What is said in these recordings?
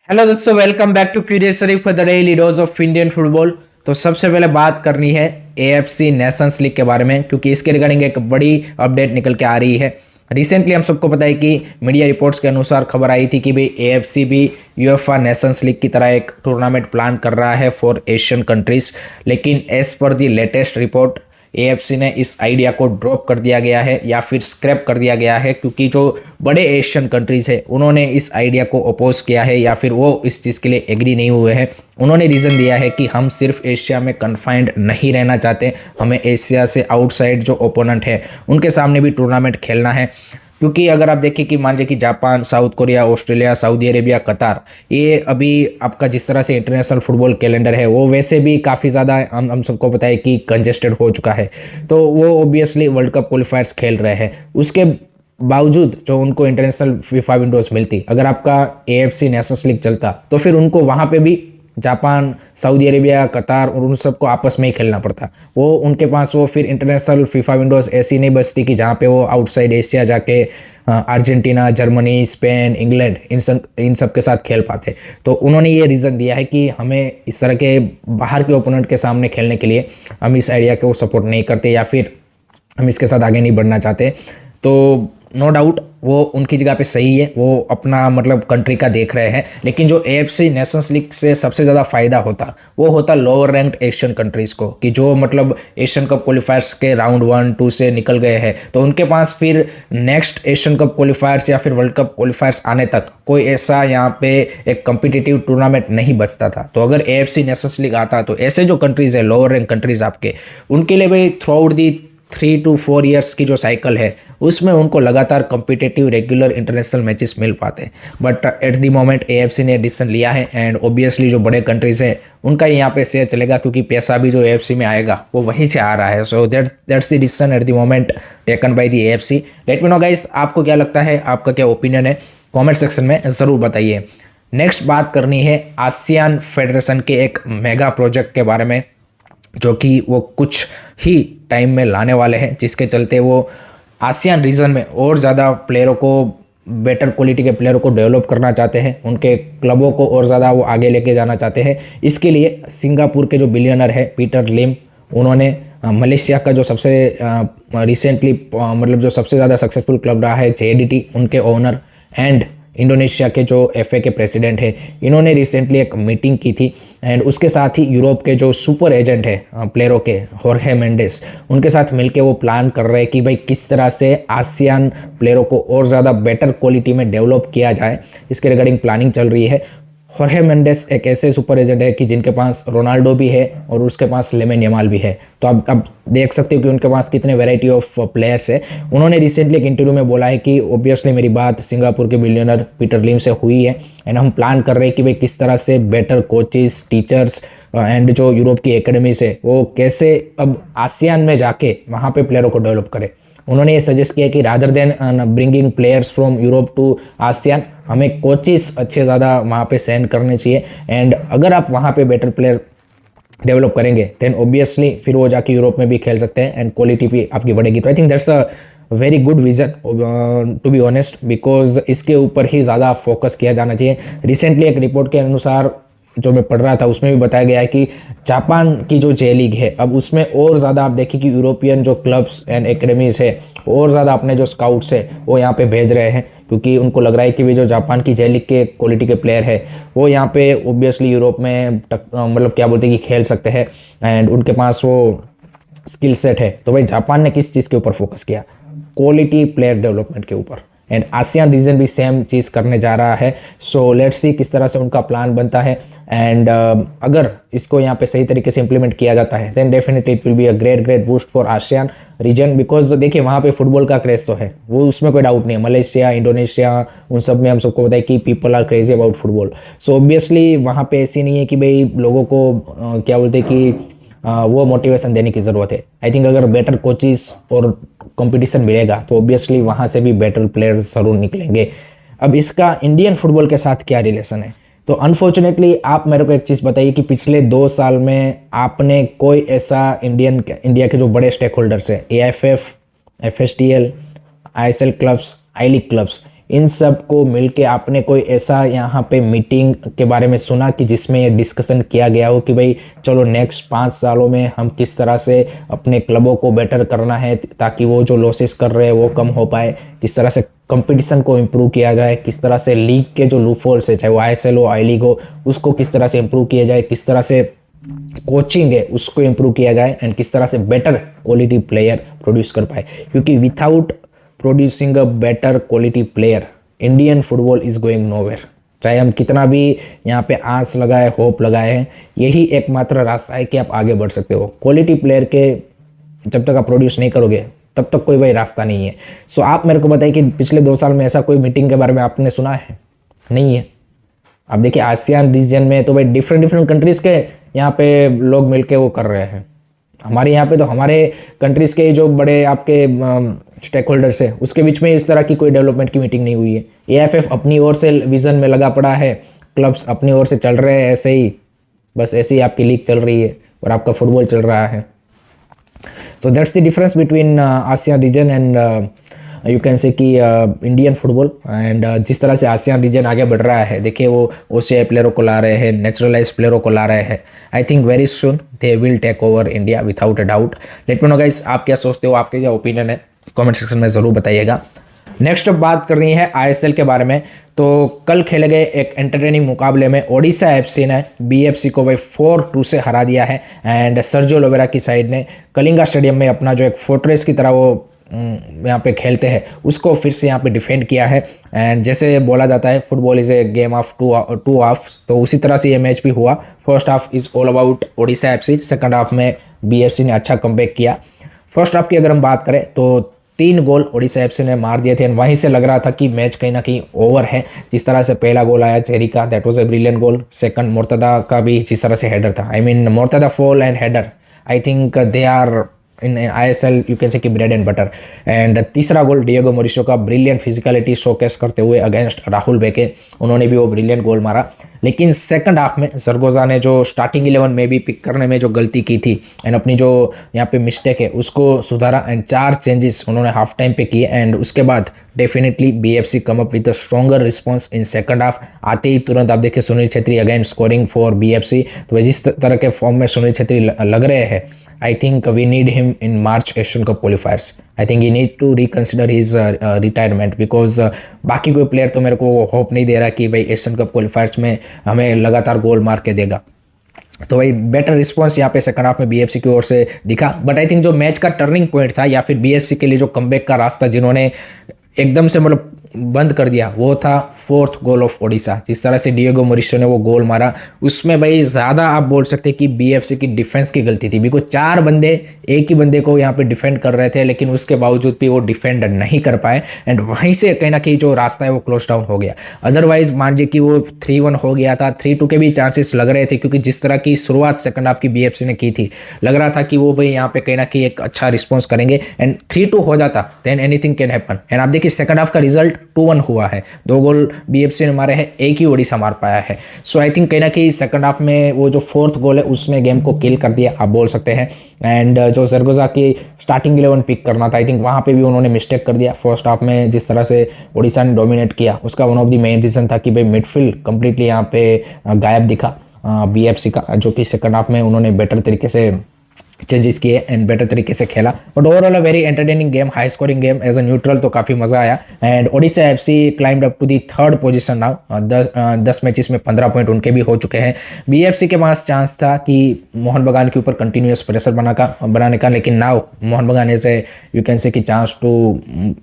Hello दोस्तों, welcome back to क्यूरियसरी for the daily dose of Indian football. तो सबसे पहले बात करनी है एएफसी नेशंस लीग के बारे में, क्योंकि इसके रिगार्डिंग एक बड़ी अपडेट निकल के आ रही है। रिसेंटली हम सबको पता है कि मीडिया रिपोर्ट्स के अनुसार खबर आई थी कि भाई एएफसी भी यूएफए नेशंस लीग की तरह एक टूर्नामेंट प्लान कर रहा है फॉर एशियन कंट्रीज। लेकिन as per the latest report AFC ने इस आइडिया को ड्रॉप कर दिया गया है या फिर स्क्रैप कर दिया गया है, क्योंकि जो बड़े एशियन कंट्रीज है उन्होंने इस आइडिया को अपोज किया है या फिर वो इस चीज़ के लिए एग्री नहीं हुए हैं। उन्होंने रीज़न दिया है कि हम सिर्फ एशिया में कन्फाइंड नहीं रहना चाहते, हमें एशिया से आउटसाइड जो ओपोनेंट है उनके सामने भी टूर्नामेंट खेलना है। क्योंकि अगर आप देखें कि मान लीजिए कि Japan, south Korea, Australia, Saudi Arabia, कतार, ये अभी आपका जिस तरह से इंटरनेशनल फुटबॉल कैलेंडर है वो वैसे भी काफ़ी ज़्यादा हम सबको पता है कि कंजेस्टेड हो चुका है। तो वो ओबियसली वर्ल्ड कप क्वालिफायर्स खेल रहे हैं। उसके बावजूद जो उनको इंटरनेशनल फीफा विंडोज़ मिलती, अगर आपका एएफसी नेशंस लीग चलता तो फिर उनको वहाँ पे भी जापान, सऊदी अरेबिया, कतार और उन सबको आपस में ही खेलना पड़ता। वो उनके पास वो फिर इंटरनेशनल फीफा विंडोज़ ऐसी नहीं बचती कि जहाँ पे वो आउटसाइड एशिया जाके Argentina, Germany, Spain, England in सब के साथ खेल पाते। तो उन्होंने ये रीज़न दिया है कि हमें इस तरह के बाहर के ओपोनेंट के सामने खेलने के लिए हम इस आइडिया को सपोर्ट नहीं करते या फिर हम इसके साथ आगे नहीं बढ़ना चाहते। तो नो डाउट वो उनकी जगह पे सही है, वो अपना मतलब कंट्री का देख रहे हैं। लेकिन जो एएफसी नेशंस लीग से सबसे ज़्यादा फ़ायदा होता वो होता लोअर रैंक्ड एशियन कंट्रीज़ को, कि जो मतलब एशियन कप क्वालिफायर्स के राउंड 1, 2 से निकल गए हैं, तो उनके पास फिर नेक्स्ट एशियन कप क्वालिफायर्स या फिर वर्ल्ड कप क्वालिफायर्स आने तक कोई ऐसा यहाँ पे एक कम्पिटिटिव टूर्नामेंट नहीं बचता था। तो अगर एएफसी नेशंस लीग आता तो ऐसे जो कंट्रीज़ है, लोअर रैंक कंट्रीज़ आपके, उनके लिए भाई through out the 3 to 4 years की जो साइकिल है उसमें उनको लगातार कम्पिटेटिव रेगुलर इंटरनेशनल मैचेस मिल पाते। But at the moment AFC ने डिसीजन लिया है एंड ऑब्वियसली जो बड़े कंट्रीज़ हैं उनका यहाँ पे शेयर चलेगा, क्योंकि पैसा भी जो एएफसी में आएगा वो वहीं से आ रहा है। So that's the decision at the moment taken by the AFC. Late me know guys, आपको क्या लगता है, आपका क्या ओपिनियन है, कॉमेंट सेक्शन में ज़रूर बताइए। नेक्स्ट बात करनी है आसियान फेडरेशन के एक मेगा प्रोजेक्ट के बारे में, जो कि वो कुछ ही टाइम में लाने वाले हैं, जिसके चलते वो आसियान रीजन में और ज़्यादा प्लेयरों को, बेटर क्वालिटी के प्लेयरों को डेवलप करना चाहते हैं, उनके क्लबों को और ज़्यादा वो आगे लेके जाना चाहते हैं। इसके लिए सिंगापुर के जो बिलियनर है पीटर लिम, उन्होंने मलेशिया का जो सबसे रिसेंटली मतलब जो सबसे ज़्यादा सक्सेसफुल क्लब रहा है JDT, उनके ओनर, एंड इंडोनेशिया के जो FA के प्रेसिडेंट है, इन्होंने रिसेंटली एक मीटिंग की थी। एंड उसके साथ ही यूरोप के जो सुपर एजेंट है प्लेयरों के, होर्हे मेंडेस, उनके साथ मिलके वो प्लान कर रहे हैं कि भाई किस तरह से आसियान प्लेयरों को और ज़्यादा बेटर क्वालिटी में डेवलप किया जाए। इसके रिगार्डिंग प्लानिंग चल रही है। होर्हे मेंडेस एक ऐसे सुपर एजेंट है कि जिनके पास रोनाल्डो भी है और उसके पास लेमिन यमाल भी है। तो अब देख सकते हो कि उनके पास कितने वैरायटी ऑफ प्लेयर्स है। उन्होंने रिसेंटली एक इंटरव्यू में बोला है कि ऑब्वियसली मेरी बात सिंगापुर के बिलियनर पीटर लिम से हुई है एंड हम प्लान कर रहे हैं कि भाई किस तरह से बेटर कोचेस, टीचर्स एंड जो यूरोप की एकेडमीज है वो कैसे अब आसियान में जाके वहाँ पे प्लेयरों को डेवलप करे। उन्होंने ये सजेस्ट किया कि rather than bringing players from Europe to ASEAN, हमें कोचेस अच्छे ज़्यादा वहाँ पे सेंड करने चाहिए। एंड अगर आप वहाँ पे बेटर प्लेयर डेवलप करेंगे देन ऑब्वियसली फिर वो जाके यूरोप में भी खेल सकते हैं एंड क्वालिटी भी आपकी बढ़ेगी। तो I think that's a very good vision to be honest, because इसके ऊपर ही ज़्यादा फोकस किया जाना चाहिए। रिसेंटली एक रिपोर्ट के अनुसार जो मैं पढ़ रहा था उसमें भी बताया गया है कि जापान की जो J लीग है अब उसमें और ज़्यादा आप देखिए कि यूरोपियन जो क्लब्स एंड एकेडमीज है और ज़्यादा अपने जो स्काउट्स है वो यहाँ पे भेज रहे हैं, क्योंकि उनको लग रहा है कि भी जो जापान की J लीग के क्वालिटी के प्लेयर है वो यहाँ पे ऑब्वियसली यूरोप में मतलब क्या बोलते हैं कि खेल सकते हैं एंड उनके पास वो स्किल सेट है। तो भाई जापान ने किस चीज़ के ऊपर फोकस किया, क्वालिटी प्लेयर डेवलपमेंट के ऊपर, एंड आसियान रीजन भी सेम चीज़ करने जा रहा है। सो लेट्स सी किस तरह से उनका प्लान बनता है एंड अगर इसको यहाँ पे सही तरीके से इंप्लीमेंट किया जाता है then definitely it will be a great boost for ASEAN region. Because देखिए वहाँ पे फुटबॉल का क्रेज तो है, वो उसमें कोई डाउट नहीं है। मलेशिया, इंडोनेशिया, उन सब में हम सबको पता है कि people are crazy about football. So obviously वहाँ पे ऐसी नहीं है कि भाई लोगों को क्या बोलते हैं कि वो मोटिवेशन देने की ज़रूरत है। आई थिंक अगर बेटर कोचेस और कंपटीशन मिलेगा तो ऑब्वियसली वहाँ से भी बेटर प्लेयर ज़रूर निकलेंगे। अब इसका इंडियन फुटबॉल के साथ क्या रिलेशन है, तो अनफॉर्चुनेटली आप मेरे को एक चीज़ बताइए कि पिछले 2 साल में आपने कोई ऐसा इंडिया के जो बड़े स्टेक होल्डर्स है AIFF, FSTL, ISL clubs, I league clubs, इन सब को मिलके आपने कोई ऐसा यहाँ पे मीटिंग के बारे में सुना कि जिसमें ये डिस्कशन किया गया हो कि भाई चलो नेक्स्ट 5 सालों में हम किस तरह से अपने क्लबों को बेटर करना है ताकि वो जो लॉसेस कर रहे हैं वो कम हो पाए, किस तरह से कंपटीशन को इम्प्रूव किया जाए, किस तरह से लीग के जो लूपहोल्स है चाहे वो ISL हो, आई लीग हो, उसको किस तरह से इम्प्रूव किया जाए, किस तरह से कोचिंग है उसको इम्प्रूव किया जाए एंड किस तरह से बेटर क्वालिटी प्लेयर प्रोड्यूस कर पाए। क्योंकि without producing a better quality player Indian football is going nowhere. चाहे हम कितना भी यहाँ पे आस लगाए, होप लगाए हैं, यही एकमात्र रास्ता है कि आप आगे बढ़ सकते हो। क्वालिटी प्लेयर के जब तक आप प्रोड्यूस नहीं करोगे तब तक कोई भाई रास्ता नहीं है। सो आप मेरे को बताइए कि पिछले 2 साल में ऐसा कोई मीटिंग के बारे में आपने सुना है? नहीं है। आप देखिए आसियान रीजन में तो भाई डिफरेंट कंट्रीज़ के यहाँ पे लोग मिलके वो कर रहे हैं। हमारे यहाँ पे तो हमारे कंट्रीज़ के जो बड़े आपके स्टेक होल्डर्स है उसके बीच में इस तरह की कोई डेवलपमेंट की मीटिंग नहीं हुई है। AFF अपनी ओर से विज़न में लगा पड़ा है, क्लब्स अपनी ओर से चल रहे हैं, ऐसे ही बस ऐसे ही आपकी लीग चल रही है और आपका फुटबॉल चल रहा है। So that's the difference between ASEAN region and you can say कि इंडियन फुटबॉल। एंड जिस तरह से आसियान रीजन आगे बढ़ रहा है, देखिए वो OCI प्लेयरों को ला रहे हैं, नेचुरलाइज प्लेयरों को ला रहे हैं। I think very soon they will take over India without a doubt. Let me know guys, आप क्या सोचते हो, आपके क्या ओपिनियन है, कमेंट सेक्शन में ज़रूर बताइएगा। नेक्स्ट अब बात करनी है ISL के बारे में। तो कल खेले गए एक एंटरटेनिंग मुकाबले में ओडिशा FC ने BFC को भाई 4-2 से हरा दिया है। एंड सर्जियो लोवेरा की साइड ने कलिंगा स्टेडियम में अपना जो एक फोर्ट्रेस की तरह वो यहाँ पे खेलते हैं उसको फिर से यहाँ पे डिफेंड किया है। एंड जैसे बोला जाता है football is a game of two halves, तो उसी तरह से ये मैच भी हुआ। First half is all about Odisha FC, second half में BFC ने अच्छा कमबैक किया। फर्स्ट हाफ की अगर हम बात करें तो 3 गोल ओडिशा FC ने मार दिए थे। वहीं से लग रहा था कि मैच कहीं ना कहीं ओवर है। जिस तरह से पहला गोल आया चेरी का, that was a brilliant goal. Second Mortada का भी जिस तरह से हेडर था, I mean Mortada Fall and header, I think they are in ISL you can say कि ब्रेड एंड बटर। एंड तीसरा गोल डिएगो मोरिशो का ब्रिलियंट फिजिकलिटी शोकेस करते हुए अगेंस्ट राहुल बेके, उन्होंने भी वो ब्रिलियंट गोल मारा। लेकिन सेकंड हाफ में जरगोजा ने जो स्टार्टिंग 11 में भी पिक करने में जो गलती की थी एंड अपनी जो यहाँ पे मिस्टेक है उसको सुधारा एंड 4 चेंजेस उन्होंने हाफ टाइम पे किए। एंड उसके बाद definitely BFC come up with a stronger response in second half. आते ही तुरंत आप देखिए Sunil Chhetri again scoring for BFC। तो जिस तरह के फॉर्म में सुनील छेत्री लग रहे हैं, I think we need him in March Asian cup qualifiers. I think he need to reconsider his retirement because बाकी कोई प्लेयर तो मेरे को होप नहीं दे रहा कि भाई एशियन कप क्वालिफायर्स में हमें लगातार गोल मार के देगा। तो भाई बेटर रिस्पॉन्स यहाँ पे सेकंड हाफ में BFC की ओर से दिखा। बट आई थिंक जो मैच का टर्निंग पॉइंट था या फिर BFC के लिए जो कमबैक का रास्ता जिन्होंने एकदम से मतलब बंद कर दिया वो था 4th गोल ऑफ ओडिशा। जिस तरह से डिएगो मोरिशो ने वो गोल मारा उसमें भाई ज़्यादा आप बोल सकते हैं कि BFC की डिफेंस की गलती थी। बिकॉज 4 बंदे एक ही बंदे को यहाँ पे डिफेंड कर रहे थे, लेकिन उसके बावजूद भी वो डिफेंड नहीं कर पाए एंड वहीं से कहीं ना कहीं जो रास्ता है वो क्लोज डाउन हो गया। अदरवाइज मान लीजिए कि वो 3-1 हो गया था, 3-2 के भी चांसेस लग रहे थे क्योंकि जिस तरह की शुरुआत सेकंड हाफ की BFC ने की थी लग रहा था कि वो भाई यहाँ पे कहीं ना कहीं एक अच्छा रिस्पॉन्स करेंगे एंड 3-2 हो जाता than anything can happen. And आप देखिए सेकंड हाफ का रिजल्ट 2-1 हुआ है। 2 गोल BFC ने मारे हैं, एक ही ओडिशा मार पाया है। सो आई थिंक कहीं ना कहीं सेकंड हाफ में वो जो 4th गोल है उसने गेम को किल कर दिया आप बोल सकते हैं। एंड जो जरगोजा की स्टार्टिंग 11 पिक करना था आई थिंक वहाँ पे भी उन्होंने मिस्टेक कर दिया। फर्स्ट हाफ में जिस तरह से ओडिशा ने डोमिनेट किया उसका one of the main reason था कि भाई मिडफील्ड कंप्लीटली यहाँ पे गायब दिखा BFC का, जो कि सेकंड हाफ में उन्होंने बेटर तरीके से चेंजेस किए एंड बेटर तरीके से खेला। But overall a very entertaining game, high scoring game. As a neutral तो काफ़ी मज़ा आया। And Odisha FC climbed up to the 3rd position now. 10 matches में 15 पॉइंट उनके भी हो चुके हैं। BFC के पास चांस था कि मोहन बगान के ऊपर कंटिन्यूस प्रेशर बनाने का, लेकिन नाउ मोहन बगान as a you can say कि chance to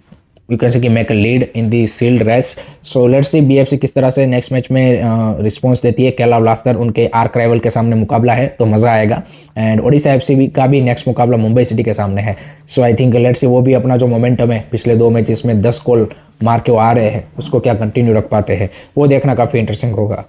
you can say कि make a lead in the shield race. So let's see BFC किस तरह से नेक्स्ट मैच में रिस्पॉन्स देती है। केरला ब्लास्टर उनके आर्क राइवल के सामने मुकाबला है तो मज़ा आएगा। एंड ओडिशा FC का भी नेक्स्ट मुकाबला मुंबई सिटी के सामने है। सो आई थिंक लेट्स सी वो भी अपना जो मोमेंटम है पिछले 2 मैचेस में 10 गोल मार के वो आ रहे हैं उसको क्या कंटिन्यू रख पाते हैं, वो देखना काफ़ी इंटरेस्टिंग होगा।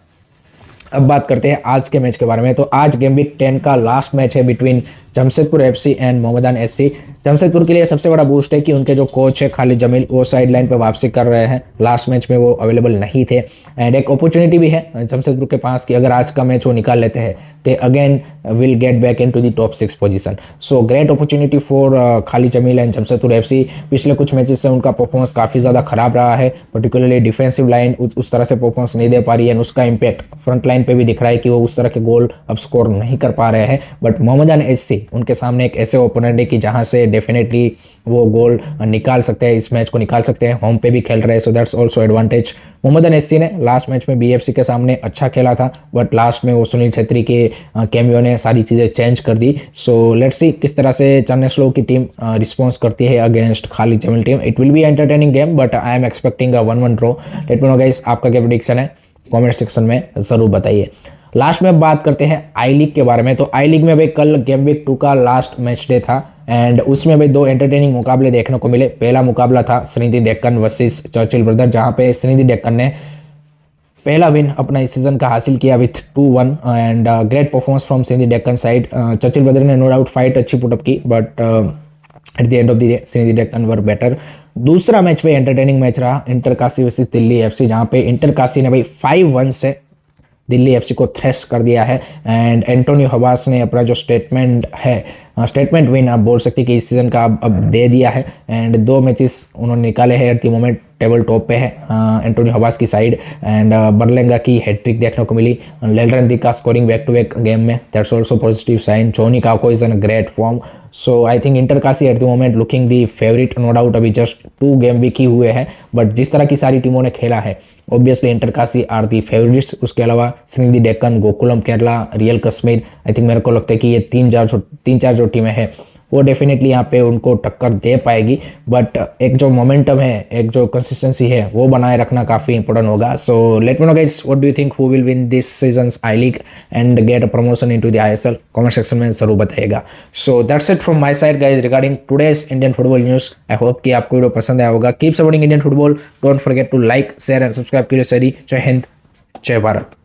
अब बात करते हैं आज के मैच के बारे में। तो आज गेम वीक 10 का लास्ट मैच है between Jamshedpur FC and Mohammedan SC। Jamshedpur के लिए सबसे बड़ा बूस्ट है कि उनके जो कोच है खालिद जमील वो साइड लाइन पर वापसी कर रहे हैं। लास्ट मैच में वो अवेलेबल नहीं थे एंड एक अपॉर्चुनिटी भी है जमशेदपुर के पास कि अगर आज का मैच वो निकाल लेते हैं तो again will get back into the top 6 position. So great opportunity for Khalid Jamil and Jamshedpur FC. पिछले कुछ मैचेस से उनका परफॉर्मेंस काफ़ी ज़्यादा खराब रहा है, पर्टिकुलरली डिफेंसिव लाइन उस तरह से परफॉर्मेंस नहीं दे पा रही है, उसका इम्पैक्ट फ्रंट लाइन पे भी दिख रहा है कि वो उस तरह के गोल अब स्कोर नहीं कर पा रहे हैं। बट मोहम्मदन एचसी उनके सामने एक ऐसे ओपोनेंट है कि जहां से डेफिनेटली वो गोल निकाल सकते हैं, इस मैच को निकाल सकते हैं। होम पे भी खेल रहे हैं, so that's also advantage. Mohammedan HC ने लास्ट मैच में बीएफसी के सामने अच्छा खेला था, बट लास्ट में वो सुनील छेत्री के कैमियो ने सारी चीज़ें चेंज कर दी। सो लेट्स सी किस तरह से चेन्नई स्लो की टीम रिस्पॉन्स करती है against Khalid Jamil team. It will be entertaining game but I am expecting a 1-1 draw. Let me know guys आपका क्या प्रेडिक्शन है, कमेंट सेक्शन में ज़रूर बताइए। लास्ट में बात करते हैं आई लीग के बारे में। तो आई लीग में भाई कल गेम वीक 2 का लास्ट मैच डे था एंड उसमें भाई 2 एंटरटेनिंग मुकाबले देखने को मिले। पहला मुकाबला था श्रीनिधि डेक्कन वर्सेस चर्चिल ब्रदर, जहां पे श्रीनिधि डेक्कन ने पहला विन अपना इस सीजन का हासिल किया with 2-1 and great performance from Sreenidi Deccan side. Churchill brother ने नो डाउट फाइट अच्छी पुटअप की but at the end of the day Sreenidi Deccan were better. दूसरा मैच पे एंटरटेनिंग मैच रहा inter Kashi versus Delhi FC, जहां पे इंटर काशी ने भाई 5-1 से दिल्ली एफसी को थ्रेश कर दिया है एंड एंटोनियो हवास ने अपना जो स्टेटमेंट विन आप बोल सकते हैं कि इस सीजन का अब दे दिया है एंड 2 मैचेस उन्होंने निकाले हैं। Eight the moment table top पे है एंटोनियो हवास की साइड एंड बर्लेंगा की हैट्रिक देखने को मिली। लेलरन का scoring back to back game में, that's also positive sign. Johnny Kako is in great form. So I think Inter Kashi at the moment looking the favourite, no doubt. अभी just 2 game week ही हुए हैं बट जिस तरह की सारी टीमों ने खेला है obviously inter Kashi are the favourites. उसके अलावा Sreenidi Deccan, Gokulam Kerala, real Kashmir, I think मेरे को लगता है कि ये 3-4 जो टीमें हैं वो डेफिनेटली यहाँ पे उनको टक्कर दे पाएगी। बट एक जो मोमेंटम है, एक जो कंसिस्टेंसी है वो बनाए रखना काफ़ी इंपॉर्टेंट होगा। So let me know guys what do you think who will win this season's I league and get a promotion into the ISL, comment section में जरूर बताइएगा। So that's it from my side guys regarding today's Indian football news. I hope कि आपको video पसंद आया होगा। Keep supporting Indian football, don't forget to like share and subscribe. जय हिंद, जय भारत।